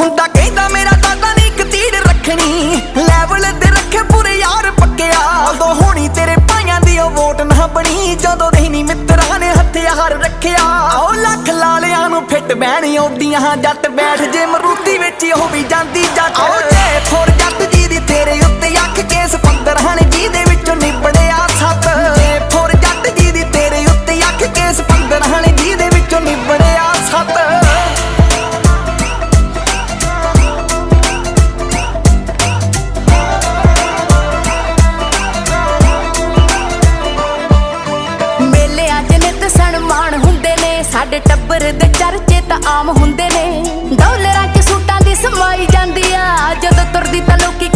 ਹੁੰਦਾ ਕਹਿੰਦਾ ਮੇਰਾ ਦਾਦਾ ਨੀ ਇੱਕ ਤੀਰ ਰੱਖਣੀ, ਲੈਵਲ ਤੇ ਰੱਖੇ ਪੂਰੇ ਯਾਰ ਪੱਕਿਆ। ਉਦੋਂ ਹੋਣੀ ਤੇਰੇ ਭਾਈਆਂ ਦੀ ਉਹ ਵੋਟ ਨਾ ਬਣੀ, ਜਦੋਂ ਦੇ ਨੀ ਮਿੱਤਰਾਂ ਨੇ ਹਥਿਆਰ ਰੱਖਿਆ। ਉਹ ਲੱਖ ਲਾਲਿਆਂ ਨੂੰ ਫਿੱਟ ਬਹਿਣ ਆਉਂਦੀਆਂ ਜੱਟ ਬੈਠ ਜੇ ਮਰੂਤੀ ਵਿੱਚ ਉਹ ਵੀ ਜਾਂਦੀ ਜੱਟ। ਉਹ ਜੇ ਫੋਰ ਜੱਟ ਜੀ ਦੀ ਤੇਰੇ ਉੱਤੇ ਅੱਖ ਕੇਸ 15 ਨੇ ਜਿਹਦੇ ਵਿੱਚੋਂ ਨਿਬੜਿਆ 7। ਜੇ ਫੋਰ ਜੱਟ ਜੀ ਦੀ ਤੇਰੇ ਉੱਤੇ ਅੱਖ ਕੇਸ 15 ਨੇ ਜਿਹਦੇ ਵਿੱਚੋਂ ਨਿਬੜਿਆ 7। ਸਨਮਾਨ ਹੁੰਦੇ ਨੇ ਸਾਡੇ ਟੱਬਰ ਦੇ ਚਰਚੇ ਤਾਂ ਆਮ ਹੁੰਦੇ ਨੇ। ਡਾਲਰਾਂ 'ਚ ਸੂਟਾਂ ਦੀ ਸਮਾਈ ਜਾਂਦੀ ਆ, ਜਦੋਂ ਤੁਰਦੀ ਤਾਂ ਲੋਕੀ